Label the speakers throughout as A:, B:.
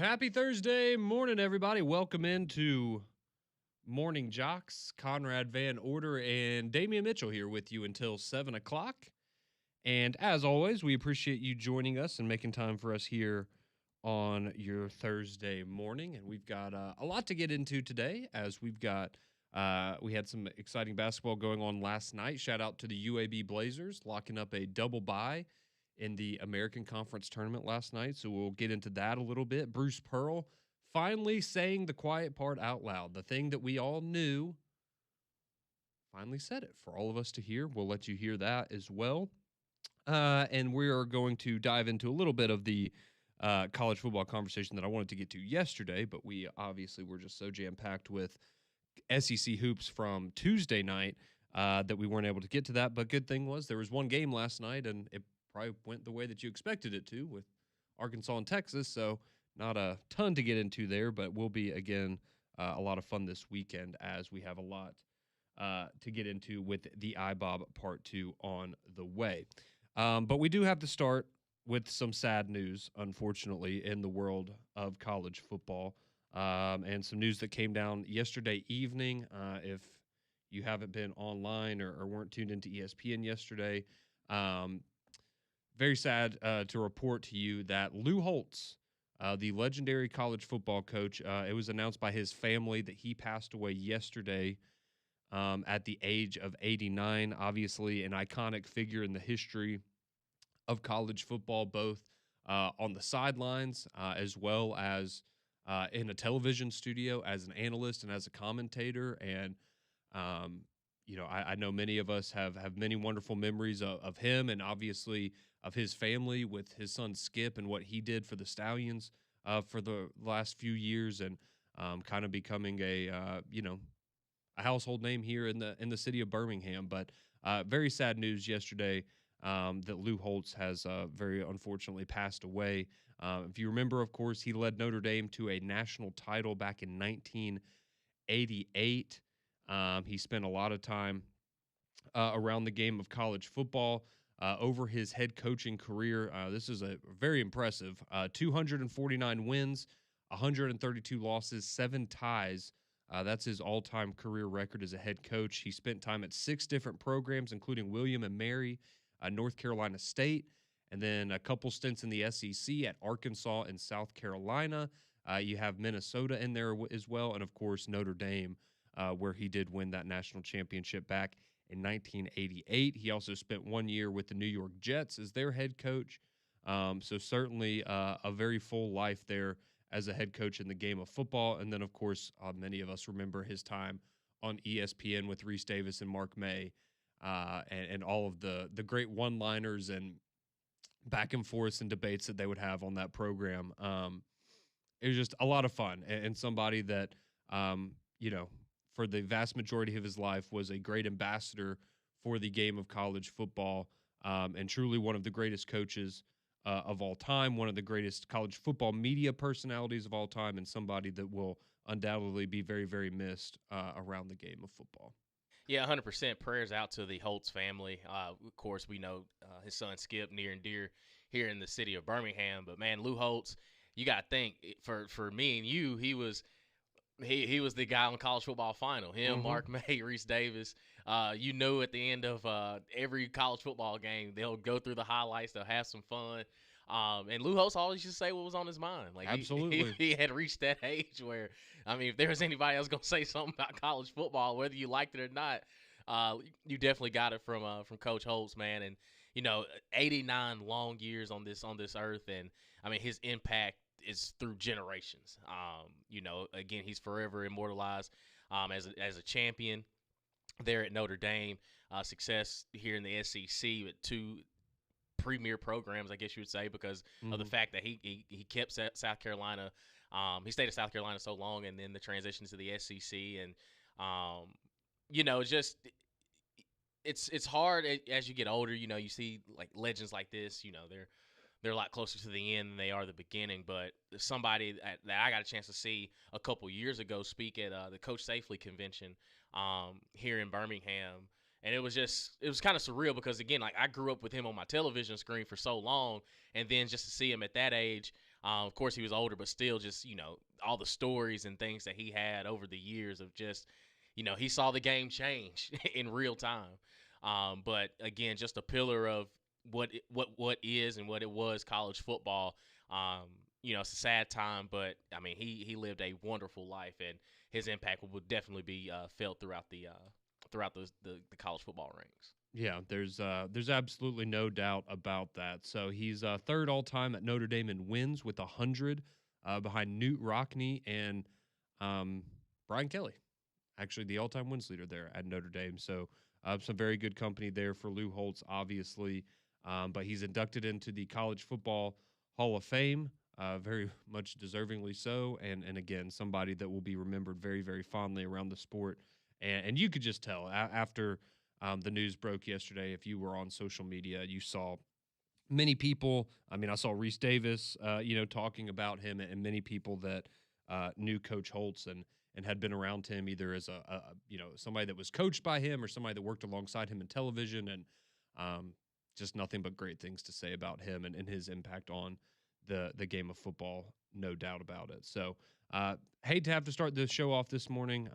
A: Happy Thursday morning, everybody. Welcome into Morning JOX. Conrad Van Order and Damian Mitchell here with you until 7 o'clock. And as always, we appreciate you joining us and making time for us here on your Thursday morning. And we've got a lot to get into today, as we had some exciting basketball going on last night. Shout out to the UAB Blazers locking up a double bye in the American Conference tournament last night. So we'll get into that a little bit. Bruce Pearl finally saying the quiet part out loud. The thing that we all knew, finally said it for all of us to hear. We'll let you hear that as well. And we are going to dive into a little bit of the college football conversation that I wanted to get to yesterday, but we obviously were just so jam-packed with SEC hoops from Tuesday night that we weren't able to get to that. But good thing was there was one game last night, and it probably went the way that you expected it to with Arkansas and Texas. So not a ton to get into there, but will be, again, a lot of fun this weekend as we have a lot to get into with the iBob Part 2 on the way. But we do have to start with some sad news, unfortunately, in the world of college football, and some news that came down yesterday evening. If you haven't been online or weren't tuned into ESPN yesterday, very sad to report to you that Lou Holtz, the legendary college football coach, it was announced by his family that he passed away yesterday at the age of 89. Obviously, an iconic figure in the history of college football, both on the sidelines as well as in a television studio as an analyst and as a commentator. And I know many of us have many wonderful memories of him, and obviously of his family with his son Skip and what he did for the Stallions for the last few years, and kind of becoming a household name here in the city of Birmingham. But very sad news yesterday that Lou Holtz has very unfortunately passed away. If you remember, of course, he led Notre Dame to a national title back in 1988. He spent a lot of time around the game of college football over his head coaching career. This is a very impressive 249 wins, 132 losses, 7 ties. That's his all-time career record as a head coach. He spent time at 6 different programs, including William and Mary, North Carolina State, and then a couple stints in the SEC at Arkansas and South Carolina. You have Minnesota in there as well, and of course Notre Dame, where he did win that national championship back in 1988. He also spent 1 year with the New York Jets as their head coach. So certainly a very full life there as a head coach in the game of football. And then, of course, many of us remember his time on ESPN with Reese Davis and Mark May, and all of the great one-liners and back and forths and debates that they would have on that program. It was just a lot of fun, and somebody that, for the vast majority of his life was a great ambassador for the game of college football, and truly one of the greatest coaches of all time, one of the greatest college football media personalities of all time, and somebody that will undoubtedly be very, very missed around the game of football.
B: Yeah, 100% prayers out to the Holtz family. Of course, we know his son Skip, near and dear here in the city of Birmingham. But, man, Lou Holtz, you got to think, for me and you, he was the guy on College Football Final. Him, Mark May, Reese Davis. You know, at the end of every college football game, they'll go through the highlights. They'll have some fun. And Lou Holtz always used to say what was on his mind. Like,
A: Absolutely.
B: He had reached that age where, I mean, if there was anybody else going to say something about college football, whether you liked it or not, you definitely got it from Coach Holtz, man. And, 89 long years on this earth. And, I mean, his impact is through generations. Again, he's forever immortalized as a champion there at Notre Dame. Success here in the SEC with 2 premier programs, I guess you would say, because of the fact that he kept South Carolina. He stayed at South Carolina so long, and then the transition to the SEC, and it's hard as you get older. You see like legends like this. They're a lot closer to the end than they are the beginning. But somebody that I got a chance to see a couple years ago speak at the Coach Safely convention here in Birmingham. And it was kind of surreal because, again, like I grew up with him on my television screen for so long, and then just to see him at that age, Of course, he was older, but still, just all the stories and things that he had over the years of just, he saw the game change in real time. But again, just a pillar of what is and what it was college football. Um, it's a sad time, but I mean, he lived a wonderful life, and his impact will definitely be felt throughout the college football ranks.
A: Yeah, there's absolutely no doubt about that. So he's third all time at Notre Dame in wins with 100, behind Newt Rockne and um, Brian Kelly, actually the all-time wins leader there at Notre Dame. So some very good company there for Lou Holtz, obviously. But he's inducted into the College Football Hall of Fame, very much deservingly so. And again, somebody that will be remembered very, very fondly around the sport. And you could just tell after the news broke yesterday, if you were on social media, you saw many people. I mean, I saw Reese Davis, talking about him, and many people that knew Coach Holtz and had been around him either as somebody that was coached by him or somebody that worked alongside him in television, and just nothing but great things to say about him and his impact on the game of football, no doubt about it. So hate to have to start this show off this morning.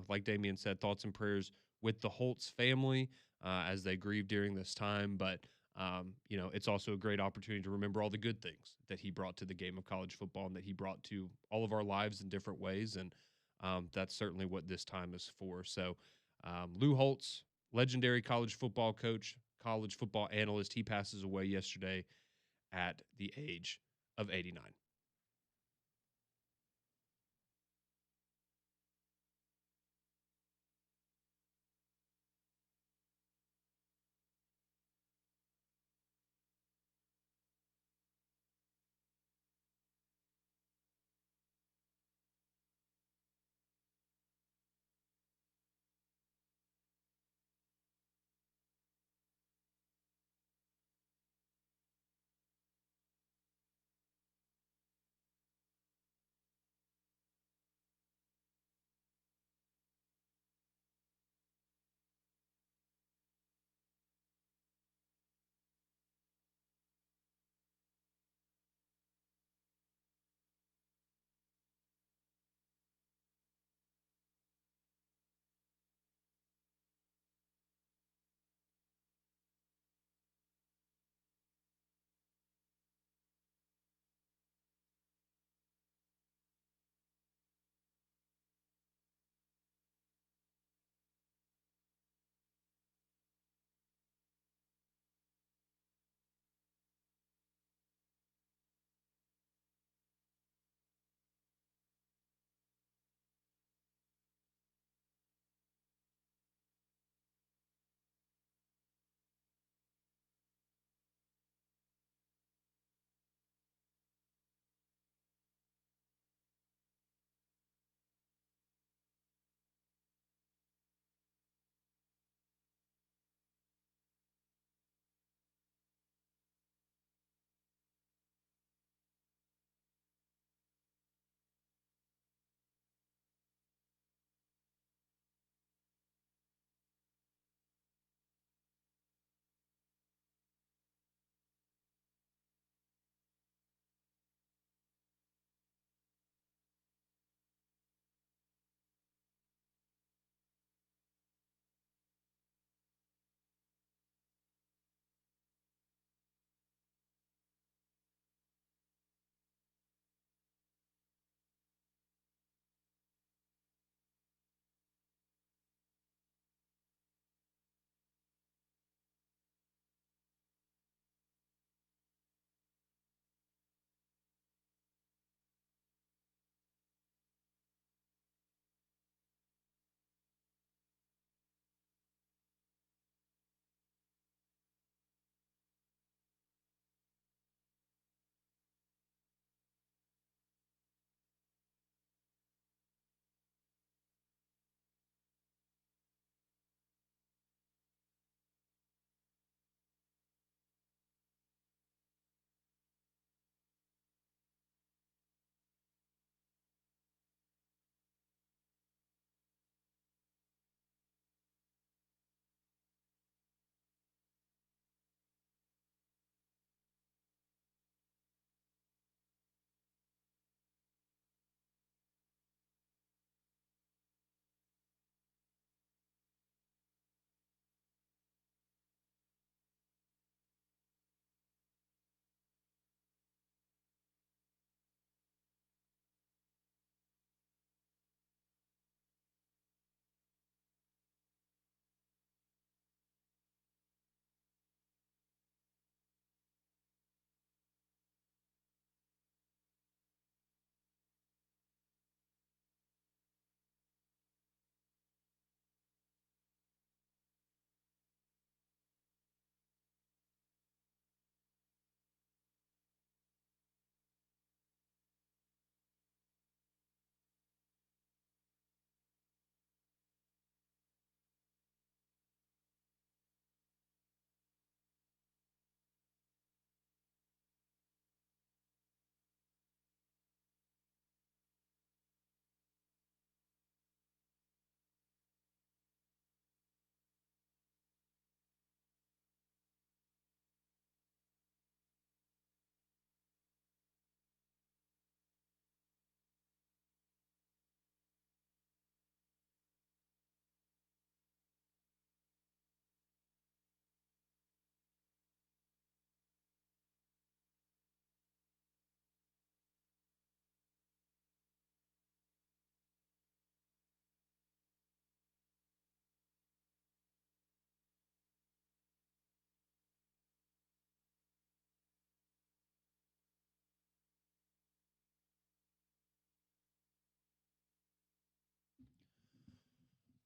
A: Like Damian said, thoughts and prayers with the Holtz family as they grieve during this time, but it's also a great opportunity to remember all the good things that he brought to the game of college football and that he brought to all of our lives in different ways. And that's certainly what this time is for. So Lou Holtz, legendary college football coach, college football analyst, he passes away yesterday at the age of 89.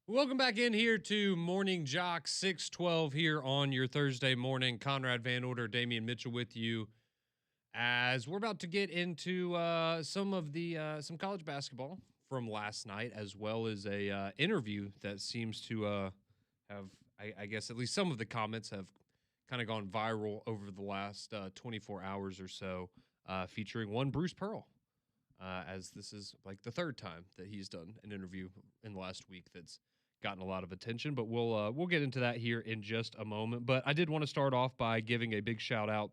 A: Welcome back in here to Morning Jock 612 here on your Thursday morning. Conrad Van Order, Damian Mitchell with you as we're about to get into some college basketball from last night, as well as a interview that seems to have, I guess, at least some of the comments have kind of gone viral over the last 24 hours or so, featuring one Bruce Pearl. As this is like the third time that he's done an interview in the last week that's gotten a lot of attention, but we'll get into that here in just a moment. But I did want to start off by giving a big shout out.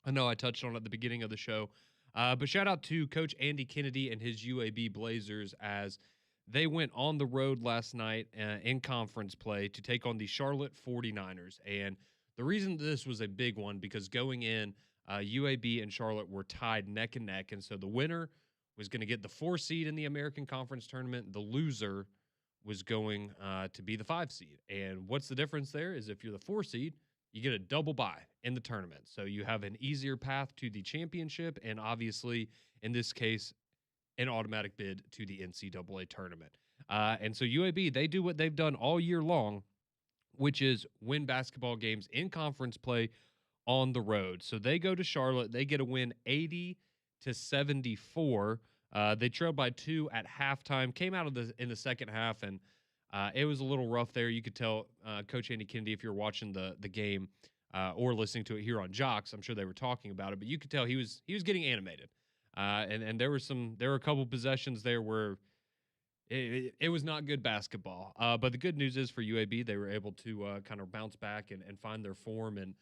A: I know I touched on it at the beginning of the show, but shout out to Coach Andy Kennedy and his UAB Blazers as they went on the road last night in conference play to take on the Charlotte 49ers. And the reason this was a big one, because going in, UAB and Charlotte were tied neck and neck, and so the winner was going to get the 4 seed in the American Conference Tournament. The loser was going to be the 5 seed. And what's the difference there is if you're the 4 seed, you get a double bye in the tournament. So you have an easier path to the championship and obviously, in this case, an automatic bid to the NCAA tournament. And so UAB, they do what they've done all year long, which is win basketball games in conference play on the road. So they go to Charlotte. They get a win 80-74. They trailed by 2 at halftime, came out of in the second half, and it was a little rough there. You could tell Coach Andy Kennedy, if you're watching the game or listening to it here on JOX, I'm sure they were talking about it, but you could tell he was getting animated. And there were a couple possessions there where it was not good basketball. But the good news is for UAB, they were able to kind of bounce back and find their form, and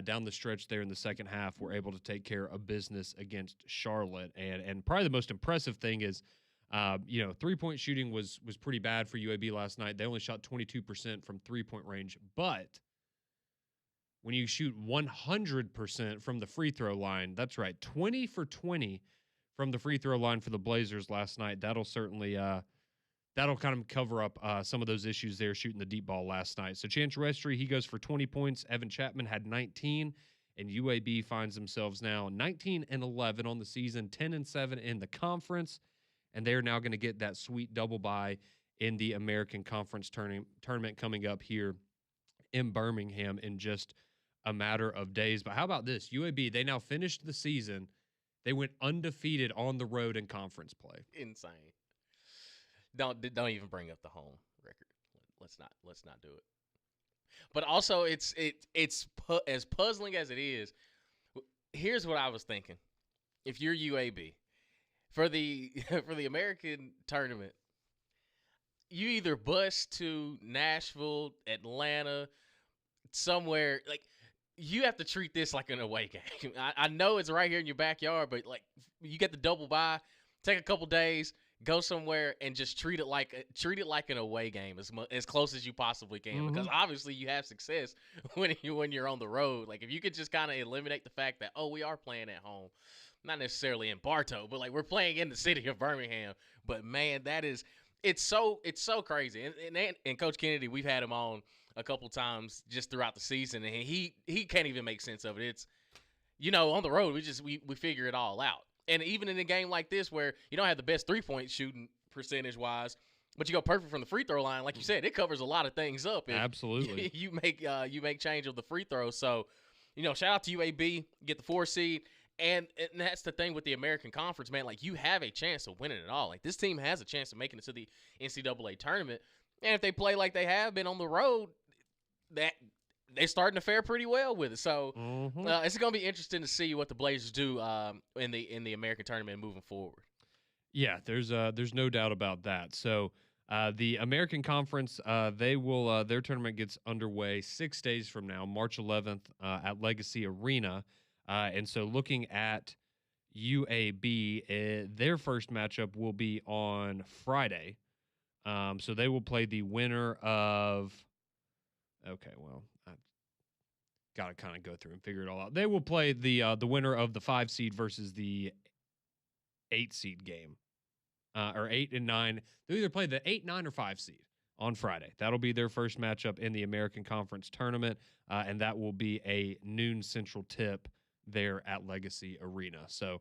A: down the stretch there in the second half, were able to take care of business against Charlotte. And probably the most impressive thing is, 3-point shooting was pretty bad for UAB last night. They only shot 22% from 3-point range. But when you shoot 100% from the free throw line, that's right, 20 for 20 from the free throw line for the Blazers last night. That'll certainly that'll kind of cover up some of those issues there shooting the deep ball last night. So Chance Restry, he goes for 20 points. Evan Chapman had 19, and UAB finds themselves now 19-11 on the season, 10-7 in the conference, and they're now going to get that sweet double bye in the American Conference tournament coming up here in Birmingham in just a matter of days. But how about this? UAB, they now finished the season. They went undefeated on the road in conference play.
B: Insane. Don't even bring up the home record. Let's not do it. But also, it's as puzzling as it is. Here's what I was thinking: if you're UAB for the American tournament, you either bus to Nashville, Atlanta, somewhere like. You have to treat this like an away game. I know it's right here in your backyard, but like you get the double bye, take a couple days, go somewhere, and just treat it like an away game as close as you possibly can. Mm-hmm. Because obviously you have success when you're on the road. Like if you could just kind of eliminate the fact that we are playing at home, not necessarily in Bartow, but like we're playing in the city of Birmingham. But man, it's so crazy. And Coach Kennedy, we've had him on a couple times just throughout the season, and he can't even make sense of it. It's, on the road, we figure it all out. And even in a game like this where you don't have the best 3-point shooting percentage-wise, but you go perfect from the free throw line, like you said, it covers a lot of things up.
A: Absolutely.
B: You make change of the free throw. So, shout out to UAB, get the 4 seed. And that's the thing with the American Conference, man. Like, you have a chance of winning it all. Like, this team has a chance of making it to the NCAA tournament. And if they play like they have been on the road, that they're starting to fare pretty well with it. So it's going to be interesting to see what the Blazers do in the American tournament moving forward.
A: Yeah, there's no doubt about that. So the American Conference, they will their tournament gets underway 6 days from now, March 11th at Legacy Arena. And so looking at UAB, their first matchup will be on Friday. So they will play the winner of. Okay, well, I got to kind of go through and figure it all out. They will play the winner of the 5 seed versus the 8 seed game, or 8 and 9. They'll either play the 8, 9, or 5 seed on Friday. That'll be their first matchup in the American Conference tournament, and that will be a noon Central tip there at Legacy Arena. So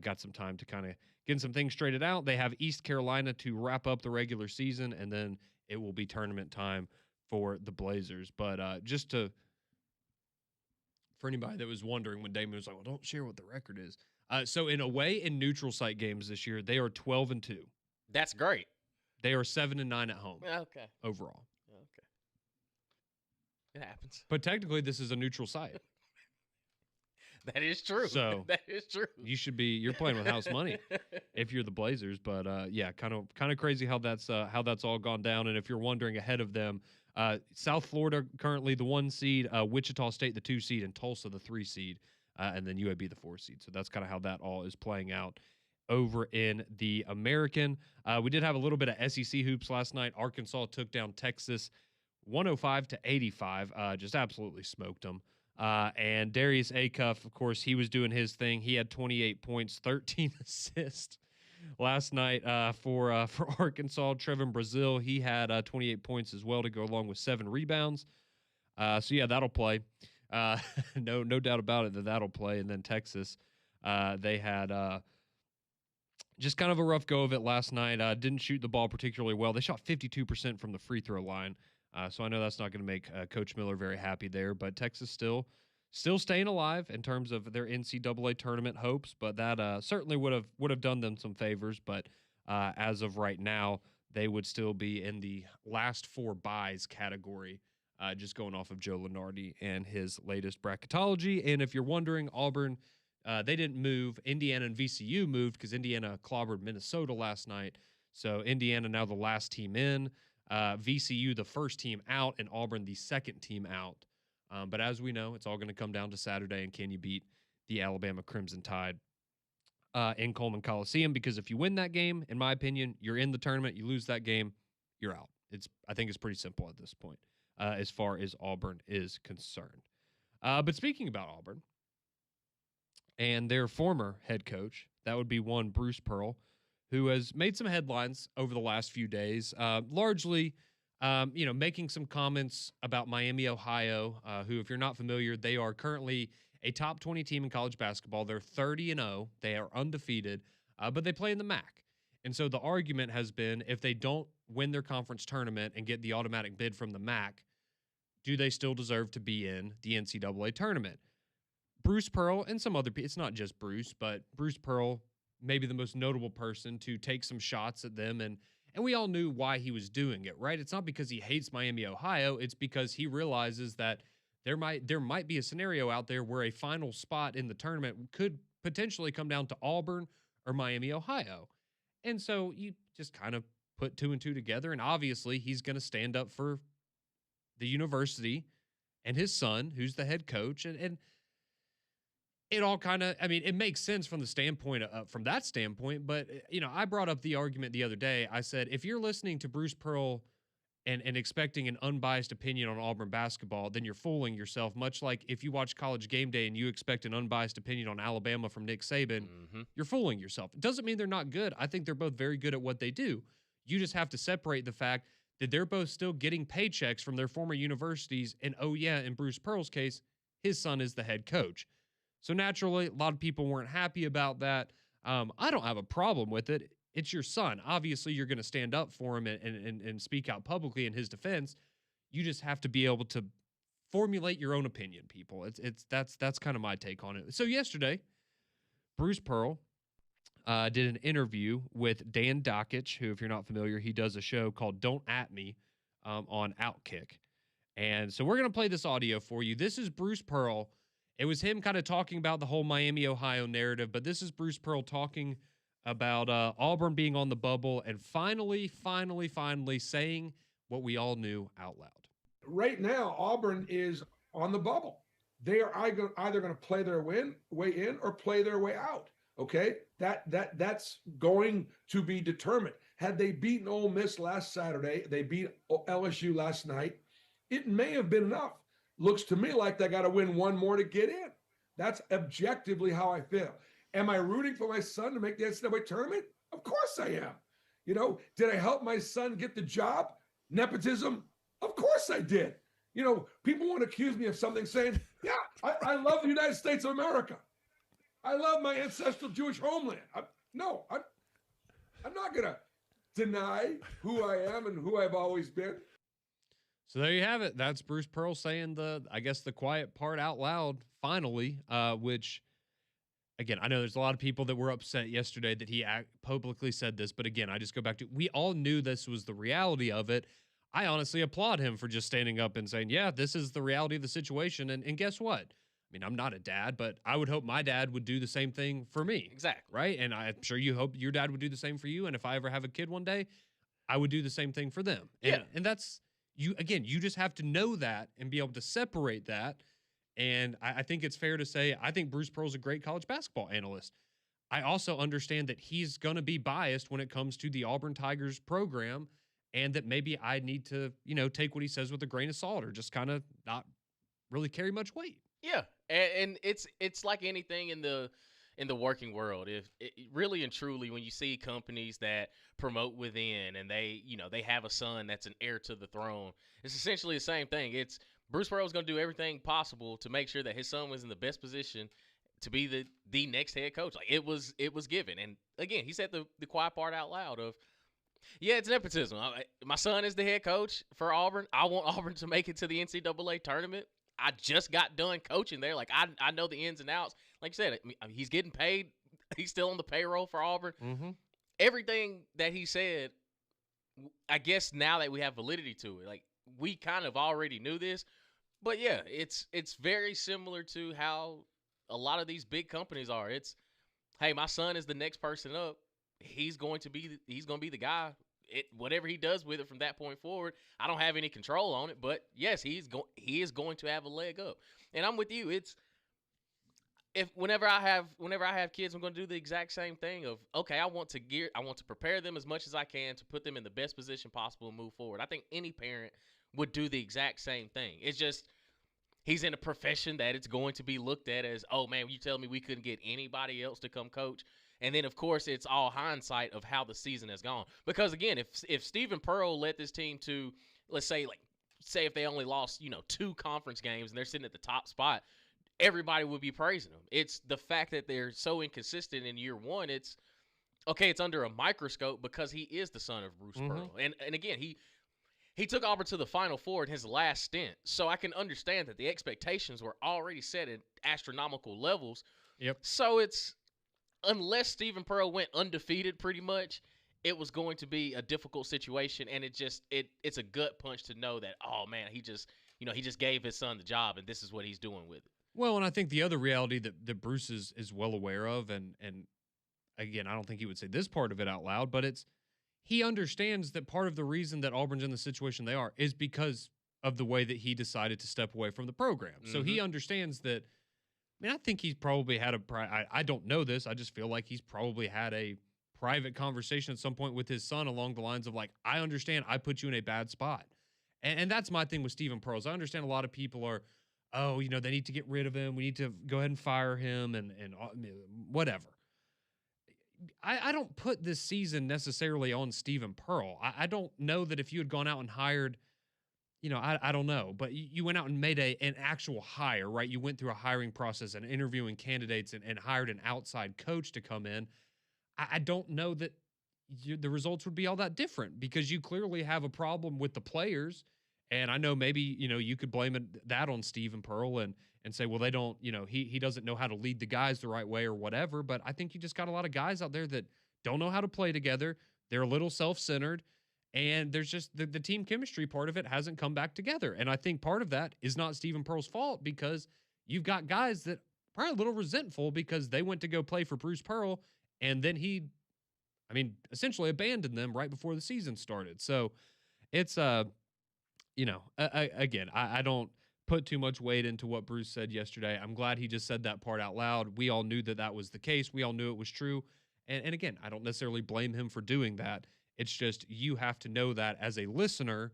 A: got some time to kind of get some things straightened out. They have East Carolina to wrap up the regular season, and then it will be tournament time for the Blazers. But for anybody that was wondering when Damon was like, well, don't share what the record is. So in away and neutral site games this year, they are 12-2.
B: That's great.
A: They are 7-9 at home.
B: Okay.
A: Overall.
B: Okay. It happens.
A: But technically, this is a neutral site.
B: That is true.
A: So
B: that is true.
A: You're playing with house money if you're the Blazers. But yeah, kind of crazy how that's all gone down. And if you're wondering ahead of them, South Florida currently the 1 seed, Wichita State the 2 seed, and Tulsa the 3 seed, and then UAB the 4 seed. So that's kind of how that all is playing out over in the American. We did have a little bit of SEC hoops last night. Arkansas took down Texas 105-85. Just absolutely smoked them. And Darius Acuff, of course, he was doing his thing. He had 28 points, 13 assists last night for Arkansas. Trevin Brazile, he had 28 points as well to go along with 7 rebounds. So yeah, that'll play. No doubt about it that'll play. And then Texas, they had just kind of a rough go of it last night. Didn't shoot the ball particularly well. They shot 52% from the free throw line. So I know that's not going to make Coach Miller very happy there, but Texas still staying alive in terms of their NCAA tournament hopes. But that certainly would have done them some favors. But as of right now, they would still be in the last 4 buys category, just going off of Joe Lunardi and his latest bracketology. And if you're wondering, Auburn, they didn't move. Indiana and VCU moved because Indiana clobbered Minnesota last night. So Indiana now the last team in. VCU the first team out, and Auburn the second team out. But as we know, it's all going to come down to Saturday, and can you beat the Alabama Crimson Tide in Coleman Coliseum? Because if you win that game, in my opinion, you're in the tournament. You lose that game, you're out. I think it's pretty simple at this point as far as Auburn is concerned. But speaking about Auburn and their former head coach, that would be one Bruce Pearl, who has made some headlines over the last few days, largely, making some comments about Miami, Ohio, who, if you're not familiar, they are currently a top 20 team in college basketball. They're 30-0. They are undefeated, but they play in the MAC. And so the argument has been, if they don't win their conference tournament and get the automatic bid from the MAC, do they still deserve to be in the NCAA tournament? Bruce Pearl and some other people, it's not just Bruce, but Bruce Pearl, maybe the most notable person to take some shots at them. And we all knew why he was doing it, right? It's not because he hates Miami, Ohio. It's because he realizes that there might be a scenario out there where a final spot in the tournament could potentially come down to Auburn or Miami, Ohio. And so you just kind of put 2 and 2 together. And obviously he's going to stand up for the university and his son, who's the head coach. And it all kind of, it makes sense from the standpoint from that standpoint. But, I brought up the argument the other day. I said, if you're listening to Bruce Pearl and expecting an unbiased opinion on Auburn basketball, then you're fooling yourself. Much like if you watch College Game Day and you expect an unbiased opinion on Alabama from Nick Saban, you're fooling yourself. It doesn't mean they're not good. I think they're both very good at what they do. You just have to separate the fact that they're both still getting paychecks from their former universities. And, oh, yeah, in Bruce Pearl's case, his son is the head coach. So naturally, a lot of people weren't happy about that. I don't have a problem with it. It's your son. Obviously, you're going to stand up for him and speak out publicly in his defense. You just have to be able to formulate your own opinion, people. That's kind of my take on it. So yesterday, Bruce Pearl did an interview with Dan Dockich, who, if you're not familiar, he does a show called Don't At Me on Outkick. And so we're going to play this audio for you. This is Bruce Pearl. It was him kind of talking about the whole Miami, Ohio narrative, but this is Bruce Pearl talking about Auburn being on the bubble and finally saying what we all knew out loud.
C: Right now, Auburn is on the bubble. They are either going to play their way in or play their way out. Okay, that's going to be determined. Had they beaten Ole Miss last Saturday, they beat LSU last night, it may have been enough. Looks to me like they got to win one more to get in. That's objectively how I feel. Am I rooting for my son to make the NCAA tournament? Of course I am. Did I help my son get the job? Nepotism? Of course I did. People want to accuse me of something saying, yeah, I love the United States of America. I love my ancestral Jewish homeland. I'm not going to deny who I am and who I've always been.
A: So there you have it. That's Bruce Pearl saying I guess the quiet part out loud finally, which again, I know there's a lot of people that were upset yesterday that he publicly said this, but again, I just go back to, we all knew this was the reality of it. I honestly applaud him for just standing up and saying, yeah, this is the reality of the situation. And guess what? I mean, I'm not a dad, but I would hope my dad would do the same thing for me.
B: Exactly.
A: Right? And I'm sure you hope your dad would do the same for you. And if I ever have a kid one day, I would do the same thing for them. And that's, you just have to know that and be able to separate that. And I think it's fair to say, I think Bruce Pearl's a great college basketball analyst. I also understand that he's going to be biased when it comes to the Auburn Tigers program, and that maybe I need to, take what he says with a grain of salt or just kind of not really carry much weight.
B: Yeah, and it's like anything in the working world. If really and truly, when you see companies that promote within and they have a son that's an heir to the throne, it's essentially the same thing. It's Bruce Pearl's going to do everything possible to make sure that his son was in the best position to be the next head coach. Like it was given. And again, he said the quiet part out loud of, yeah, it's nepotism. My son is the head coach for Auburn. I want Auburn to make it to the NCAA tournament. I just got done coaching there. Like, I know the ins and outs. Like you said, he's getting paid. He's still on the payroll for Auburn.
A: Mm-hmm.
B: Everything that he said, I guess now that we have validity to it, like, we kind of already knew this. But, yeah, it's very similar to how a lot of these big companies are. It's, hey, my son is the next person up. He's going to be the guy. Whatever he does with it from that point forward, I don't have any control on it. But yes, he is going to have a leg up. And I'm with you. It's whenever I have kids, I'm going to do the exact same thing of, okay, I want to prepare them as much as I can to put them in the best position possible and move forward. I think any parent would do the exact same thing. It's just he's in a profession that it's going to be looked at as, oh man, you tell me we couldn't get anybody else to come coach. And then, of course, it's all hindsight of how the season has gone. Because, again, if Stephen Pearl led this team to, let's say, if they only lost, 2 conference games and they're sitting at the top spot, everybody would be praising them. It's the fact that they're so inconsistent in year one. It's, okay, it's under a microscope because he is the son of Bruce Pearl. And again, he took Auburn to the Final Four in his last stint. So I can understand that the expectations were already set at astronomical levels.
A: Yep.
B: So it's, unless Stephen Pearl went undefeated pretty much, it was going to be a difficult situation. And it's a gut punch to know that, oh man, he just gave his son the job and this is what he's doing with it.
A: Well, and I think the other reality that Bruce is well aware of, and again, I don't think he would say this part of it out loud, but he understands that part of the reason that Auburn's in the situation they are is because of the way that he decided to step away from the program. So he understands that. I mean, I think he's probably had I don't know this. I just feel like he's probably had a private conversation at some point with his son along the lines of like, I understand I put you in a bad spot. And that's my thing with Stephen Pearl. I understand a lot of people are, oh, they need to get rid of him. We need to go ahead and fire him and whatever. I don't put this season necessarily on Stephen Pearl. I don't know that if you had gone out and hired – I don't know, but you went out and made an actual hire, right? You went through a hiring process and interviewing candidates and hired an outside coach to come in. I don't know that the results would be all that different because you clearly have a problem with the players. And I know maybe, you could blame that on Stephen Pearl and say, well, they don't, he doesn't know how to lead the guys the right way or whatever. But I think you just got a lot of guys out there that don't know how to play together. They're a little self-centered. And there's just the team chemistry part of it hasn't come back together. And I think part of that is not Stephen Pearl's fault because you've got guys that are probably a little resentful because they went to go play for Bruce Pearl and then he essentially abandoned them right before the season started. So it's, again, I don't put too much weight into what Bruce said yesterday. I'm glad he just said that part out loud. We all knew that was the case. We all knew it was true. And again, I don't necessarily blame him for doing that. It's just you have to know that as a listener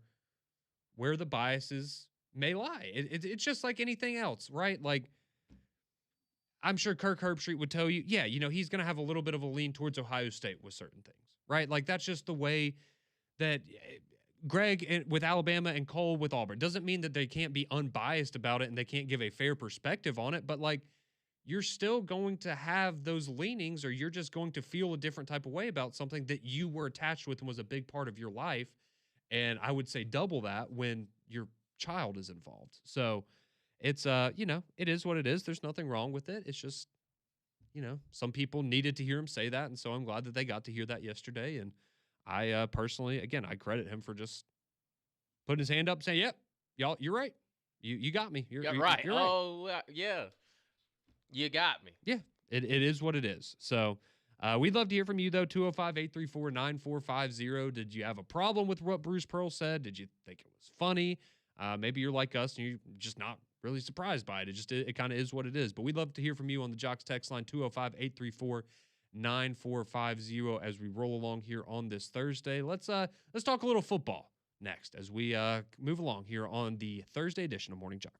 A: where the biases may lie. It's just like anything else, right? Like, I'm sure Kirk Herbstreit would tell you, yeah, he's going to have a little bit of a lean towards Ohio State with certain things, right? Like, that's just the way that Greg with Alabama and Cole with Auburn. Doesn't mean that they can't be unbiased about it and they can't give a fair perspective on it, but, like, you're still going to have those leanings, or you're just going to feel a different type of way about something that you were attached with and was a big part of your life. And I would say double that when your child is involved. So it's it is what it is. There's nothing wrong with it. It's just, some people needed to hear him say that, and so I'm glad that they got to hear that yesterday. And I personally, again, I credit him for just putting his hand up, saying, "Yep, y'all, you're right. You got me.
B: Yeah, right.
A: You're right.
B: Oh, yeah. You got me.
A: Yeah, it is what it is." So we'd love to hear from you, though. 205-834-9450. Did you have a problem with what Bruce Pearl said? Did you think it was funny? Maybe you're like us and you're just not really surprised by it. It kind of is what it is. But we'd love to hear from you on the JOX text line, 205-834-9450, as we roll along here on this Thursday. Let's talk a little football next as we move along here on the Thursday edition of Morning JOX.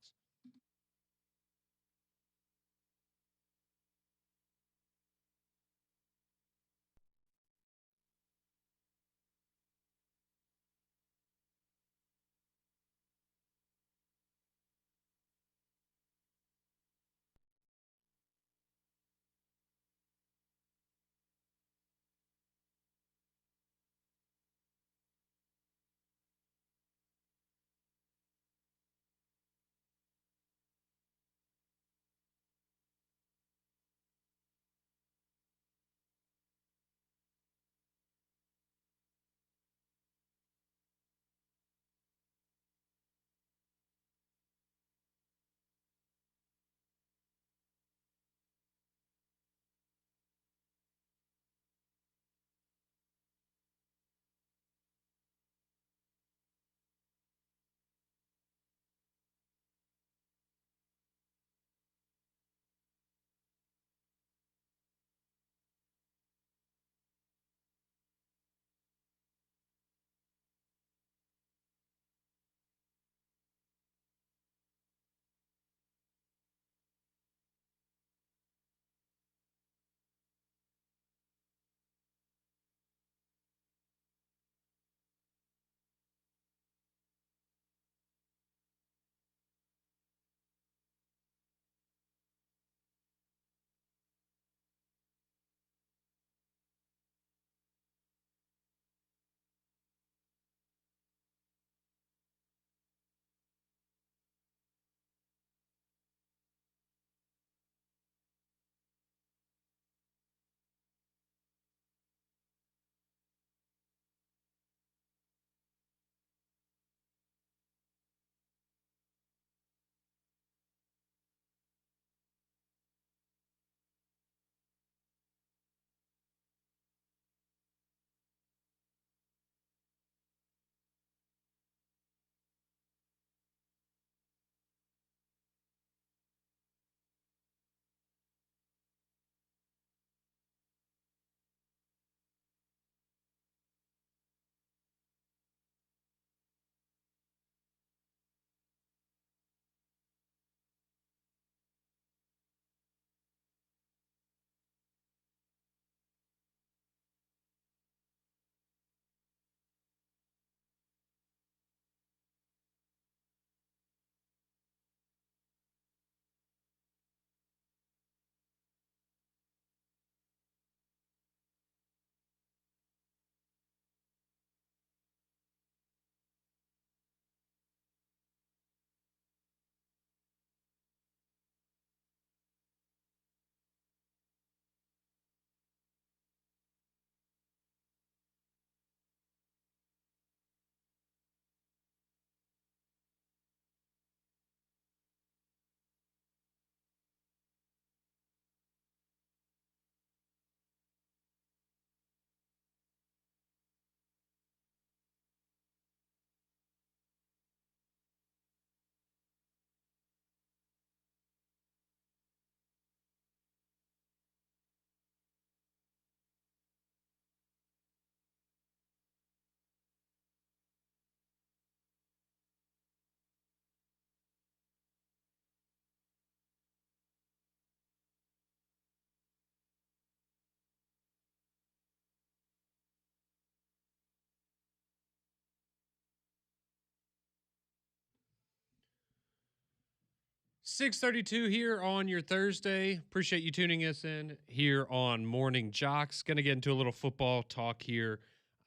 A: 6:32 here on your Thursday. Appreciate you tuning us in here on Morning Jocks. Going to get into a little football talk here.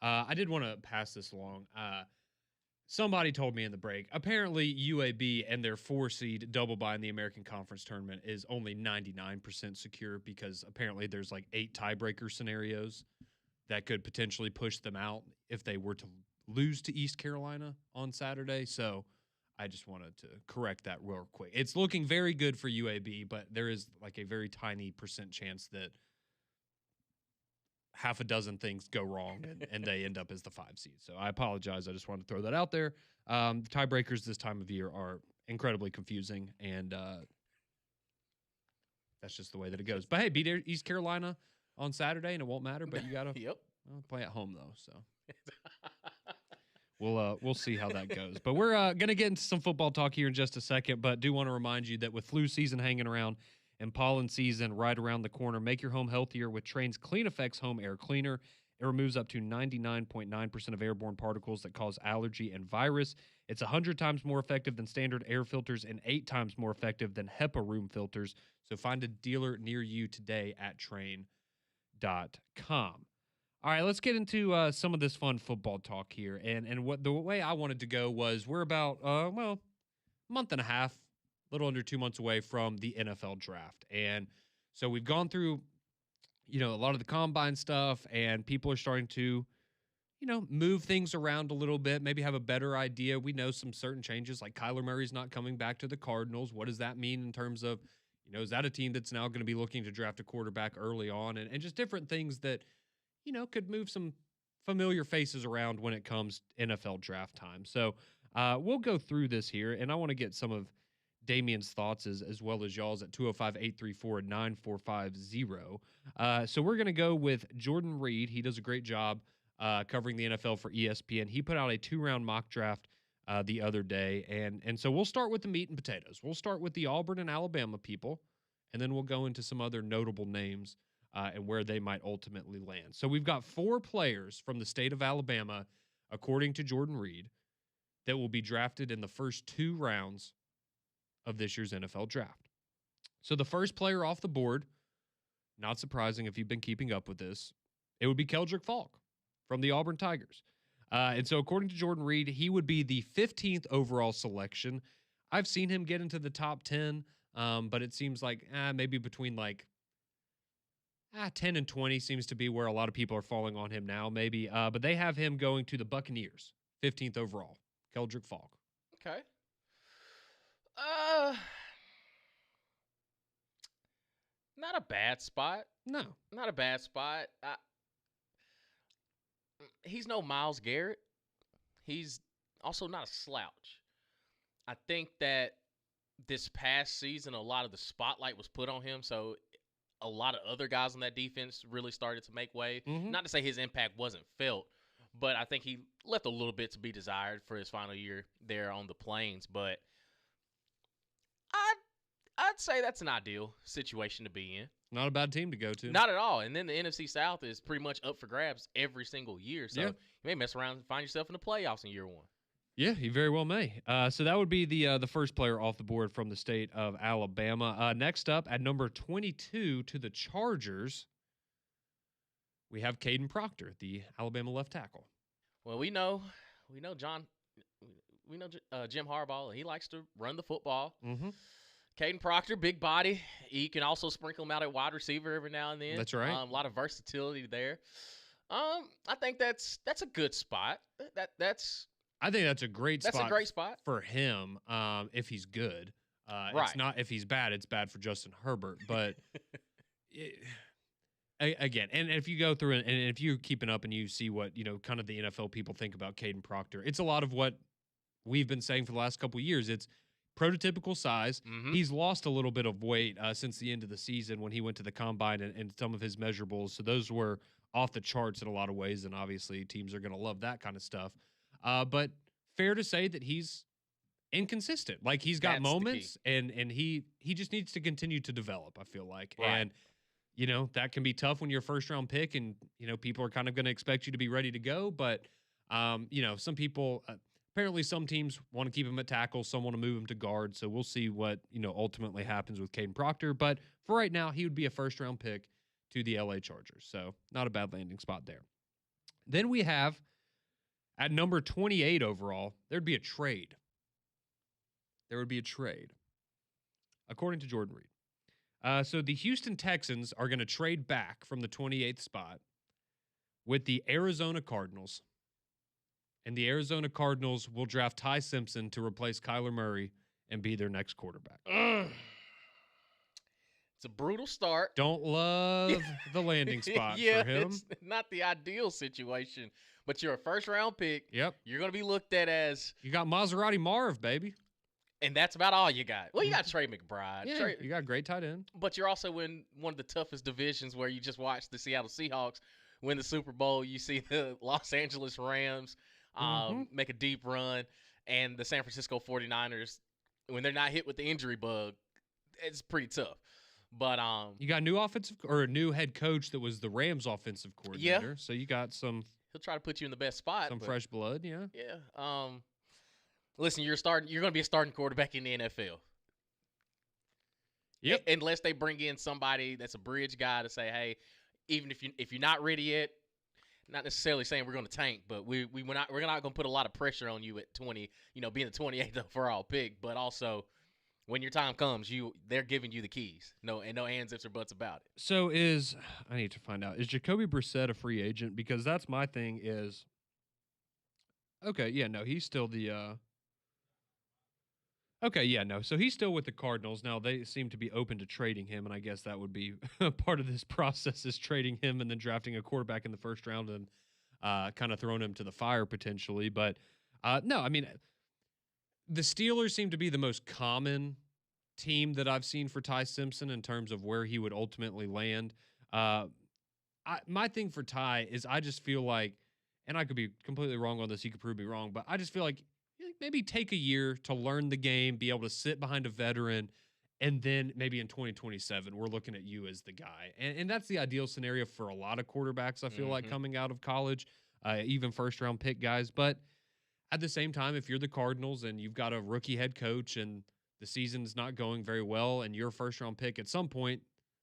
A: I did want to pass this along. Somebody told me in the break, apparently UAB and their 4-seed double bye in the American Conference Tournament is only 99% secure because apparently there's like 8 tiebreaker scenarios that could potentially push them out if they were to lose to East Carolina on Saturday. So I just wanted to correct that real quick. It's looking very good for UAB, but there is like a very tiny percent chance that half a dozen things go wrong and they end up as the 5 seed. So I apologize. I just wanted to throw that out there. The tiebreakers this time of year are incredibly confusing, and that's just the way that it goes. But hey, beat East Carolina on Saturday, and it won't matter. But you gotta play at home though. So we'll see how that goes. But we're gonna get into some football talk here in just a second. But do want to remind you that with flu season hanging around and pollen season right around the corner, make your home healthier with Trane's Clean Effects Home Air Cleaner. It removes up to 99.9% of airborne particles that cause allergy and virus. It's 100 times more effective than standard air filters and 8 times more effective than HEPA room filters. So find a dealer near you today at Trane.com. All right, let's get into some of this fun football talk here. And what the way I wanted to go was we're about, a month and a half, a little under 2 months away from the NFL draft. And so we've gone through, a lot of the combine stuff, and people are starting to, move things around a little bit, maybe have a better idea. We know some certain changes, like Kyler Murray's not coming back to the Cardinals. What does that mean in terms of, is that a team that's now going to be looking to draft a quarterback early on? And just different things that, could move some familiar faces around when it comes NFL draft time. So we'll go through this here, and I want to get some of Damien's thoughts as well as y'all's at 205-834-9450. So we're going to go with Jordan Reed. He does a great job covering the NFL for ESPN. He put out a 2-round mock draft the other day. And so we'll start with the meat and potatoes. We'll start with the Auburn and Alabama people, and then we'll go into some other notable names and where they might ultimately land. So we've got 4 players from the state of Alabama, according to Jordan Reed, that will be drafted in the first 2 rounds of this year's NFL draft. So the first player off the board, not surprising if you've been keeping up with this, it would be Keldrick Falk from the Auburn Tigers. And so according to Jordan Reed, he would be the 15th overall selection. I've seen him get into the top 10, but it seems like maybe between 10 and 20 seems to be where a lot of people are falling on him now, maybe. But they have him going to the Buccaneers, 15th overall, Keldrick Falk.
B: Okay. Not a bad spot.
A: No.
B: Not a bad spot. He's no Myles Garrett. He's also not a slouch. I think that this past season, a lot of the spotlight was put on him, so a lot of other guys on that defense really started to make way.
A: Mm-hmm.
B: Not to say his impact wasn't felt, but I think he left a little bit to be desired for his final year there on the Plains. But I'd say that's an ideal situation to be in.
A: Not a bad team to go to.
B: Not at all. And then the NFC South is pretty much up for grabs every single year. So you may mess around and find yourself in the playoffs in year 1.
A: Yeah, he very well may. So that would be the first player off the board from the state of Alabama. Next up, at number 22 to the Chargers, we have Caden Proctor, the Alabama left tackle.
B: Well, we know Jim Harbaugh. He likes to run the football.
A: Mm-hmm.
B: Caden Proctor, big body. He can also sprinkle him out at wide receiver every now and then.
A: That's right.
B: A lot of versatility there. I think that's a good spot.
A: I think that's a great spot.
B: That's a great spot
A: for him if he's good.
B: Right.
A: It's not if he's bad. It's bad for Justin Herbert. But again, and if you go through and if you're keeping up and you see what kind of the NFL people think about Caden Proctor, it's a lot of what we've been saying for the last couple of years. It's prototypical size.
B: Mm-hmm.
A: He's lost a little bit of weight since the end of the season when he went to the combine and some of his measurables. So those were off the charts in a lot of ways, and obviously teams are going to love that kind of stuff. But fair to say that he's inconsistent. Like he's got moments, and he just needs to continue to develop, I feel like.
B: Right.
A: And that can be tough when you're a first round pick, and people are kind of going to expect you to be ready to go. But some people. Apparently, some teams want to keep him at tackle, some want to move him to guard. So we'll see what ultimately happens with Caden Proctor. But for right now, he would be a first-round pick to the LA Chargers. So not a bad landing spot there. Then we have at number 28 overall, there'd be a trade. There would be a trade, according to Jordan Reed. So the Houston Texans are going to trade back from the 28th spot with the Arizona Cardinals. And the Arizona Cardinals will draft Ty Simpson to replace Kyler Murray and be their next quarterback.
B: It's a brutal start.
A: Don't love the landing spot for him.
B: It's not the ideal situation, but you're a first-round pick.
A: Yep.
B: You're going to be looked at as...
A: You got Maserati Marv, baby.
B: And that's about all you got. Well, you got Trey McBride.
A: Yeah, you got great tight end.
B: But you're also in one of the toughest divisions where you just watch the Seattle Seahawks win the Super Bowl. You see the Los Angeles Rams make a deep run, and the San Francisco 49ers, when they're not hit with the injury bug, it's pretty tough. But
A: you got a new head coach that was the Rams offensive coordinator.
B: Yeah.
A: So you got some.
B: He'll try to put you in the best spot.
A: Some fresh blood, yeah.
B: Yeah. Listen, you're going to be a starting quarterback in the NFL.
A: Yep.
B: Unless they bring in somebody that's a bridge guy to say, hey, even if you're not ready yet, not necessarily saying we're going to tank, but we're not going to put a lot of pressure on you at 20, being the 28th overall pick, but also when your time comes, they're giving you the keys. No ands, ifs, or buts about it.
A: So I need to find out, is Jacoby Brissett a free agent? Because that's my thing is, okay, yeah, no, he's still the, okay, yeah, no, so he's still with the Cardinals. Now, they seem to be open to trading him, and I guess that would be part of this process is trading him and then drafting a quarterback in the first round and kind of throwing him to the fire potentially. But, no, I mean, the Steelers seem to be the most common team that I've seen for Ty Simpson in terms of where he would ultimately land. My thing for Ty is I just feel like, and I could be completely wrong on this, he could prove me wrong, but I just feel like maybe take a year to learn the game, be able to sit behind a veteran, and then maybe in 2027, we're looking at you as the guy. And that's the ideal scenario for a lot of quarterbacks, I feel like, coming out of college, even first-round pick guys. But at the same time, if you're the Cardinals and you've got a rookie head coach and the season's not going very well and you're a first-round pick, at some point,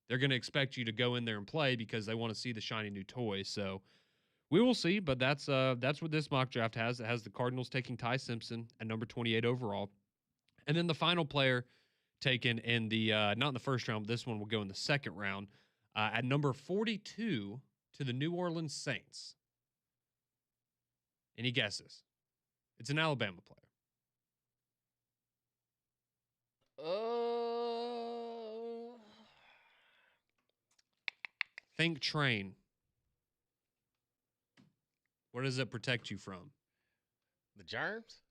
A: they're going to expect you to go in there and play because they want to see the shiny new toy. So we will see, but that's what this mock draft has. It has the Cardinals taking Ty Simpson at number 28 overall. And then the final player taken in the not in the first round, but this one will go in the second round at number 42 to the New Orleans Saints. Any guesses? It's an Alabama player. Think train. What does it protect you from?
B: The germs?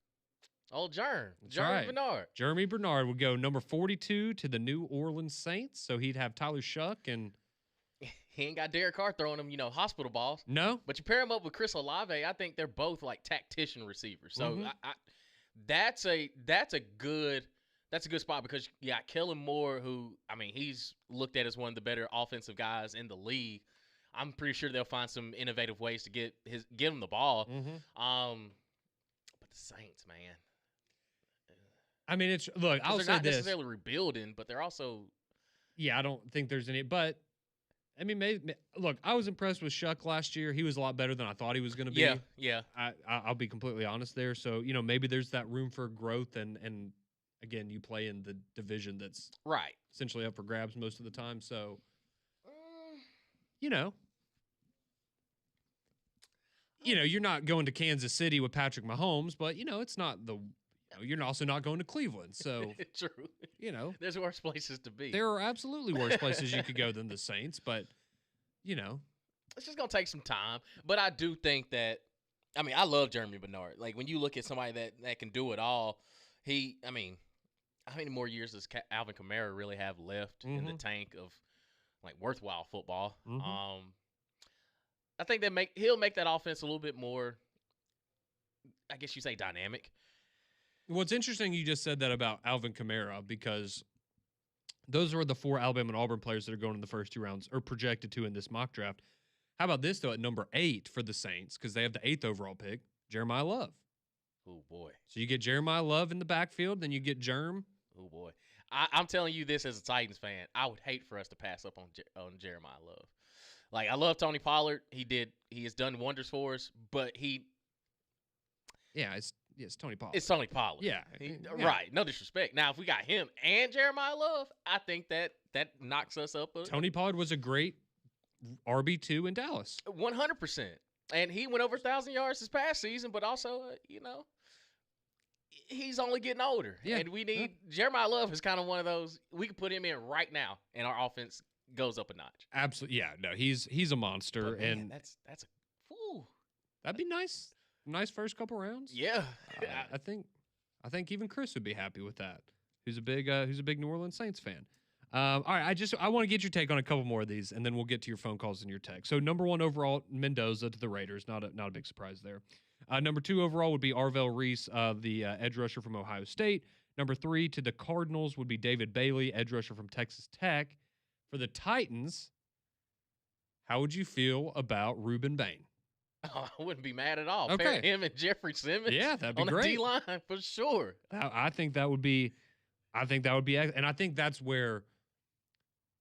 B: Old Germ.
A: That's
B: Jeremy
A: right.
B: Bernard.
A: Jeremy Bernard would go number 42 to the New Orleans Saints. So he'd have Tyler Shuck and...
B: He ain't got Derek Carr throwing him, hospital balls.
A: No.
B: But you pair him up with Chris Olave, I think they're both like tactician receivers. So that's a good spot because you got Kellen Moore, who, he's looked at as one of the better offensive guys in the league. I'm pretty sure they'll find some innovative ways to get him the ball. But the Saints, man.
A: I'll say this. They're
B: not necessarily rebuilding, but they're also.
A: Yeah, I don't think there's any. But I was impressed with Shuck last year. He was a lot better than I thought he was going to be.
B: Yeah.
A: I'll be completely honest there. So maybe there's that room for growth, and again, you play in the division that's
B: right
A: essentially up for grabs most of the time. So, you're not going to Kansas City with Patrick Mahomes, but it's not the. You're also not going to Cleveland, so
B: true. There's worse places to be.
A: There are absolutely worse places you could go than the Saints, but
B: it's just gonna take some time. But I do think that, I love Jeremy Bernard. Like when you look at somebody that can do it all, how many more years does Alvin Kamara really have left in the tank of like worthwhile football? I think he'll make that offense a little bit more, I guess you say, dynamic.
A: What's interesting, you just said that about Alvin Kamara because those are the 4 Alabama and Auburn players that are going in the first 2 rounds or projected to in this mock draft. How about this, though, at number 8 for the Saints because they have the 8th overall pick, Jeremiah Love.
B: Oh boy.
A: So you get Jeremiah Love in the backfield, then you get Jerm.
B: Oh boy. I'm telling you this as a Titans fan. I would hate for us to pass up on Jeremiah Love. Like, I love Tony Pollard. He has done wonders for us, but
A: Yeah, it's Tony Pollard.
B: it's Tony Pollard.
A: Yeah,
B: Right. No disrespect. Now, if we got him and Jeremiah Love, I think that knocks us up.
A: Tony Pollard was a great RB2 in Dallas.
B: 100%. And he went over 1,000 yards this past season, but also, he's only getting older.
A: Yeah.
B: And we need Jeremiah Love is kind of one of those. We can put him in right now, and our offense goes up a notch.
A: Absolutely. Yeah, no, he's a monster.
B: But, man,
A: and
B: that's a whew.
A: that'd be nice. Nice first couple rounds.
B: Yeah.
A: I think even Chris would be happy with that. Who's a big New Orleans Saints fan. All right, I want to get your take on a couple more of these, and then we'll get to your phone calls and your text. So number 1 overall, Mendoza to the Raiders. Not a big surprise there. Number 2 overall would be Arvell Reese, the edge rusher from Ohio State. Number 3 to the Cardinals would be David Bailey, edge rusher from Texas Tech. For the Titans, how would you feel about Reuben Bain?
B: Oh, I wouldn't be mad at all.
A: Okay.
B: Pair him and Jeffrey Simmons.
A: Yeah, that'd be
B: on
A: great.
B: the D-line for sure.
A: I think that would be, and I think that's where,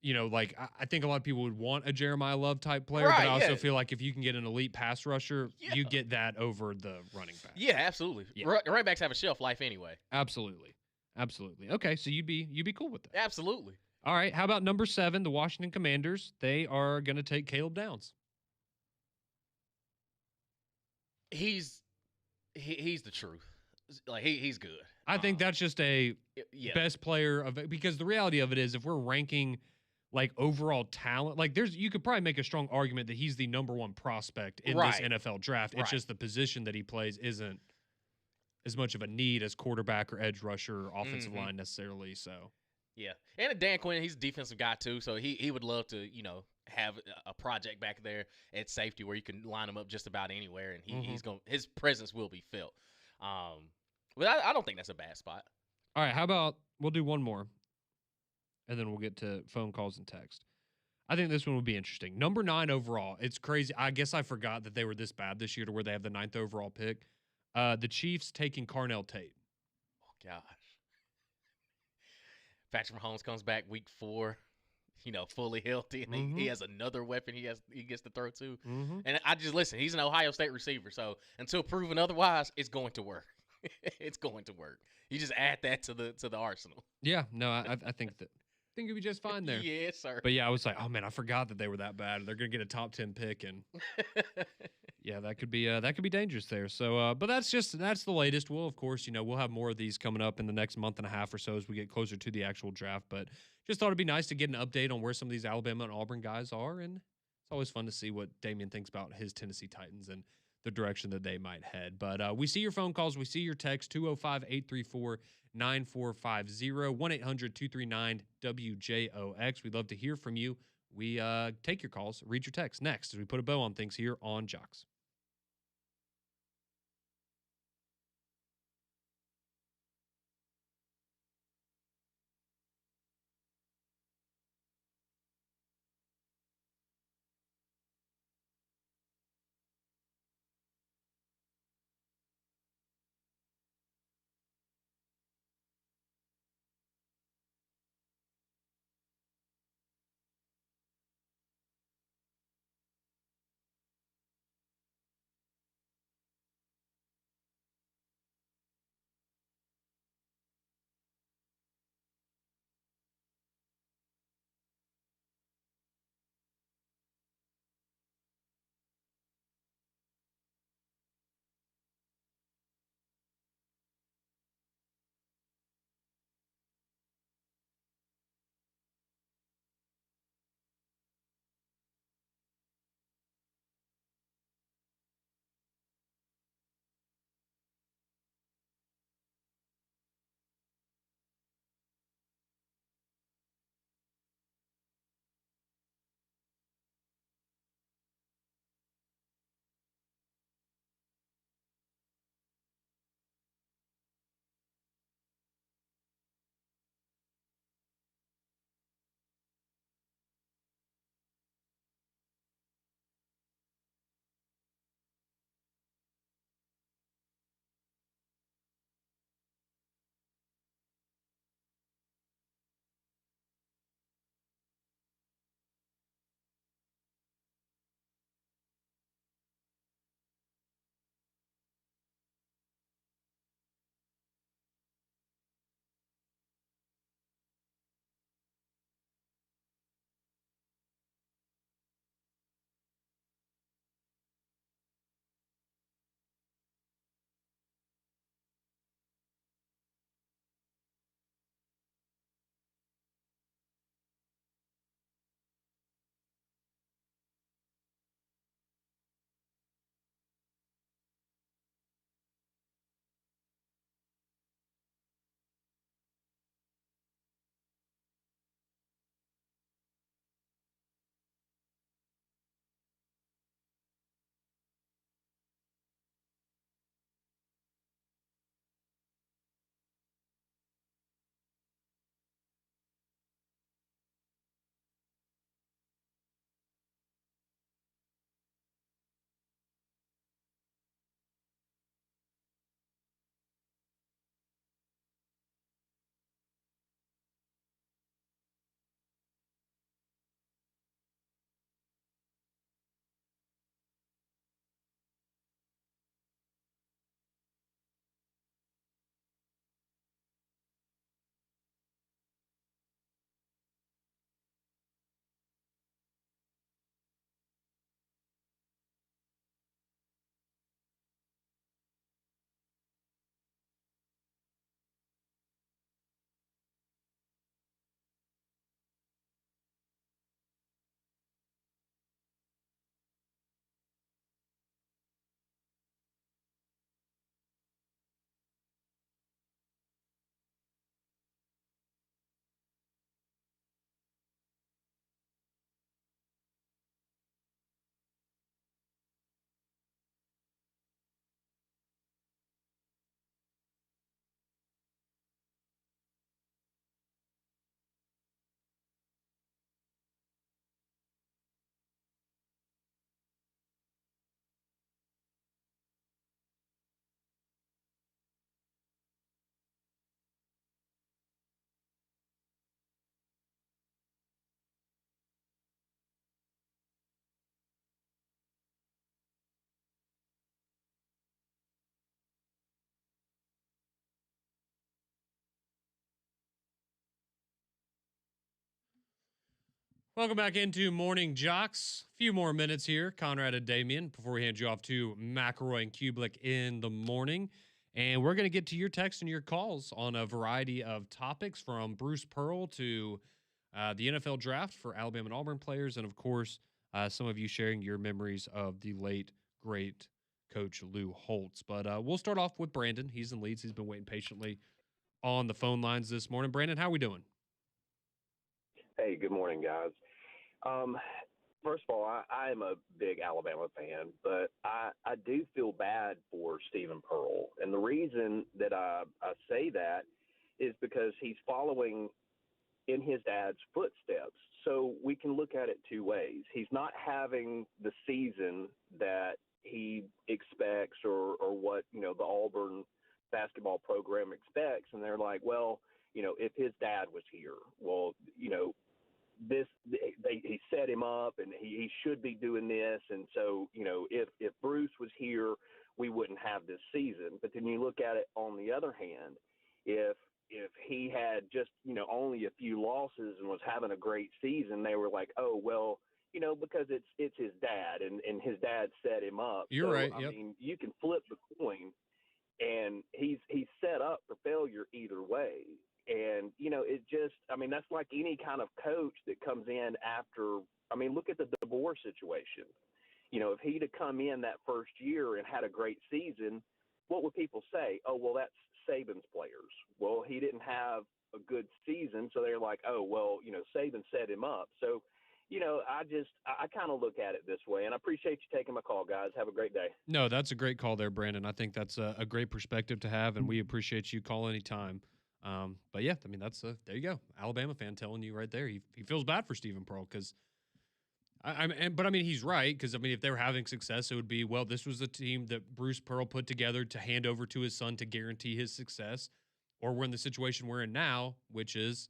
A: I think a lot of people would want a Jeremiah Love type player,
B: Right,
A: but I also
B: yeah.
A: feel like if you can get an elite pass rusher,
B: Yeah.
A: you get that over the running back.
B: Yeah, absolutely.
A: Yeah.
B: Running backs have a shelf life anyway.
A: Absolutely. Okay, so you'd be cool with that.
B: Absolutely.
A: All right, how about number 7, the Washington Commanders? They are going to take Caleb Downs.
B: He's the truth. Like, he's good.
A: I think that's just a
B: Yeah.
A: best player of it, because the reality of it is, if we're ranking like overall talent, like you could probably make a strong argument that he's the number 1 prospect in this
B: Right.
A: NFL draft. It's
B: Right.
A: just the position that he plays isn't as much of a need as quarterback or edge rusher, offensive
B: Mhm.
A: line necessarily. So
B: Yeah. And Dan Quinn, he's a defensive guy too, so he would love to, have a project back there at safety where you can line him up just about anywhere, and his presence will be felt. But I don't think that's a bad spot.
A: all right, how about we'll do one more, and then we'll get to phone calls and text. I think this one would be interesting. Number 9 overall. It's crazy. I guess I forgot that they were this bad this year to where they have the 9th overall pick. The Chiefs taking Carnell Tate.
B: Oh gosh. Patrick Mahomes comes back week 4, fully healthy, and he has another weapon he gets to throw to.
A: Mm-hmm.
B: And I just listen. He's an Ohio State receiver, so until proven otherwise, it's going to work. It's going to work. You just add that to the arsenal.
A: Yeah, no, I think it'd be just fine there.
B: Yes, sir.
A: But yeah, I was like, oh man, I forgot that they were that bad. They're gonna get a top 10 pick, and yeah, that could be dangerous there. So, but that's the latest. We'll of course, we'll have more of these coming up in the next month and a half or so as we get closer to the actual draft. But just thought it'd be nice to get an update on where some of these Alabama and Auburn guys are, and it's always fun to see what Damian thinks about his Tennessee Titans and the direction that they might head. But we see your phone calls, we see your text, 205-834-9450, 1-800-239-WJOX. We'd love to hear from you. We take your calls, read your texts next as we put a bow on things here on JOX. Welcome back into Morning Jocks. A few more minutes here, Conrad and Damien, before we hand you off to McElroy and Kublik in the morning. And we're going to get to your texts and your calls on a variety of topics, from Bruce Pearl to the NFL draft for Alabama and Auburn players, and, of course, some of you sharing your memories of the late, great Coach Lou Holtz. But we'll start off with Brandon. He's in Leeds. He's been waiting patiently on the phone lines this morning. Brandon, how are we doing?
D: Hey, good morning, guys. First of all, I am a big Alabama fan, but I do feel bad for Stephen Pearl. And the reason that I say that is because he's following in his dad's footsteps. So we can look at it two ways. He's not having the season that he expects or what, the Auburn basketball program expects. And they're like, well, if his dad was here, well, he set him up and he should be doing this. And so, if Bruce was here, we wouldn't have this season. But then you look at it on the other hand, if he had just, only a few losses and was having a great season, they were like, oh, well, because it's his dad and his dad set him up.
A: You're right. Yep.
D: I mean, you can flip the coin, and he's set up for failure either way. And, that's like any kind of coach that comes in after, look at the DeBoer situation. If he'd have come in that first year and had a great season, what would people say? Oh, well, that's Saban's players. Well, he didn't have a good season, so they're like, oh, well, Saban set him up. So, I kind of look at it this way, and I appreciate you taking my call, guys. Have a great day.
A: No, that's a great call there, Brandon. I think that's a great perspective to have, and we appreciate you calling anytime. But yeah, that's there you go. Alabama fan telling you right there. He feels bad for Stephen Pearl because he's right, because if they were having success, it would be, well, this was a team that Bruce Pearl put together to hand over to his son to guarantee his success. Or we're in the situation we're in now, which is,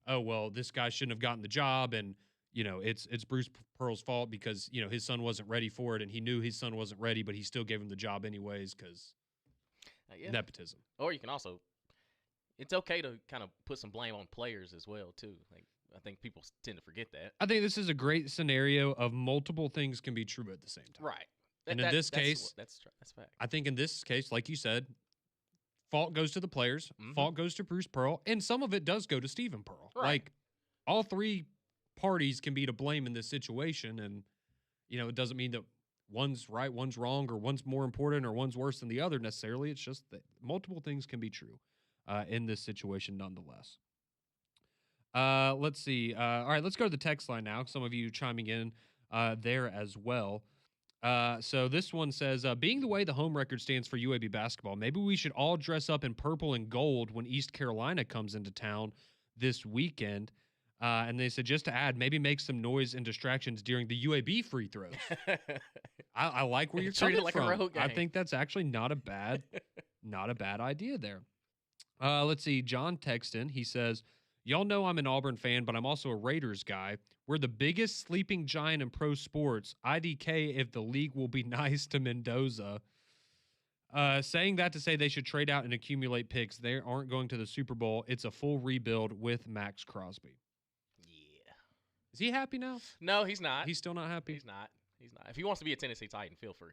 A: oh, well, this guy shouldn't have gotten the job, and it's Bruce Pearl's fault because his son wasn't ready for it, and he knew his son wasn't ready, but he still gave him the job anyways because nepotism.
B: Or you can also, it's okay to kind of put some blame on players as well too. Like, I think people tend to forget that.
A: I think this is a great scenario of multiple things can be true at the same time.
B: Right.
A: And in this case,
B: that's fact.
A: I think in this case, like you said, fault goes to the players,
B: Mhm.
A: fault goes to Bruce Pearl, and some of it does go to Stephen Pearl.
B: Right.
A: Like, all three parties can be to blame in this situation, and it doesn't mean that one's right, one's wrong, or one's more important, or one's worse than the other necessarily. It's just that multiple things can be true in this situation nonetheless. Let's see. All right, let's go to the text line now. Some of you chiming in there as well. So this one says, being the way the home record stands for UAB basketball, maybe we should all dress up in purple and gold when East Carolina comes into town this weekend. And they said, just to add, maybe make some noise and distractions during the UAB free throws. I like where you're
B: Treat
A: coming
B: it like
A: from.
B: a road game.
A: I think that's actually not a bad idea there. Let's see. John texted in. He says, y'all know I'm an Auburn fan, but I'm also a Raiders guy. We're the biggest sleeping giant in pro sports. IDK if the league will be nice to Mendoza. Saying that to say they should trade out and accumulate picks. They aren't going to the Super Bowl. It's a full rebuild with Max Crosby.
B: Yeah.
A: Is he happy now?
B: No, he's not.
A: He's still not happy?
B: He's not. If he wants to be a Tennessee Titan, feel free.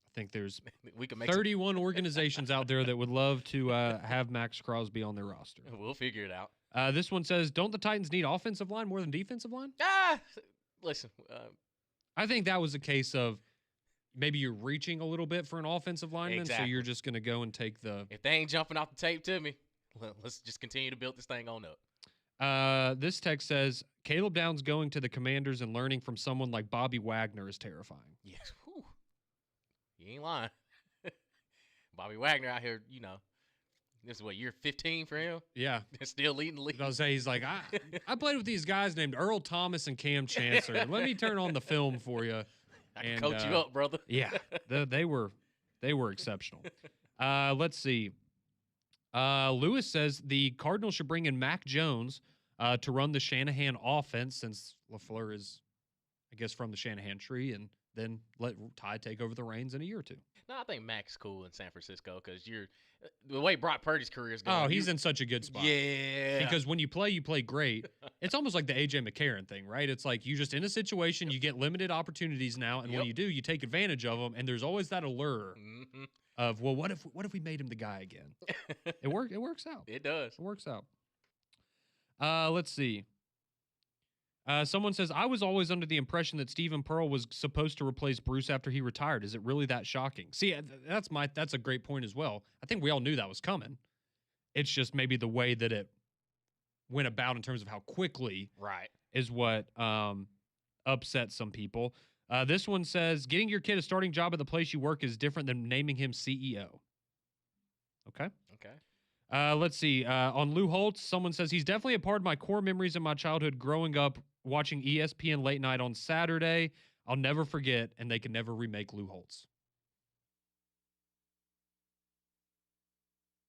A: I think there's
B: We can make
A: 31 organizations out there that would love to have Max Crosby on their roster.
B: We'll figure it out.
A: This one says, don't the Titans need offensive line more than defensive line?
B: Listen.
A: I think that was a case of maybe you're reaching a little bit for an offensive lineman,
B: Exactly.
A: so you're just going to go and take the...
B: If they ain't jumping off the tape to me, let's just continue to build this thing on up.
A: This text says, Caleb Downs going to the Commanders and learning from someone like Bobby Wagner is terrifying.
B: Yes. Whew. You ain't lying. Bobby Wagner out here, this is what, year 15 for him?
A: Yeah.
B: Still leading the league.
A: I was say he's like, I played with these guys named Earl Thomas and Cam Chancellor. Let me turn on the film for you.
B: I can coach you up, brother.
A: Yeah, they were exceptional. Let's see. Lewis says the Cardinals should bring in Mac Jones to run the Shanahan offense, since LaFleur is, I guess, from the Shanahan tree, and then let Ty take over the reins in a year or two.
B: No, I think Mac's cool in San Francisco because the way Brock Purdy's career is going.
A: Oh, he's in such a good spot.
B: Yeah.
A: Because when you play great, It's almost like the AJ McCarron thing, right? It's like you just in a situation, you get limited opportunities now, and when you do, you take advantage of them, and there's always that allure of, well, what if we made him the guy again? It works out.
B: It does.
A: It works out. Let's see. Someone says, I was always under the impression that Stephen Pearl was supposed to replace Bruce after he retired. Is it really that shocking? See, that's a great point as well. I think we all knew that was coming. It's just maybe the way that it went about in terms of how quickly is what upset some people. This one says, getting your kid a starting job at the place you work is different than naming him CEO. Okay. Let's see. On Lou Holtz, someone says, he's definitely a part of my core memories of my childhood growing up watching ESPN late night on Saturday. I'll never forget, and they can never remake Lou Holtz.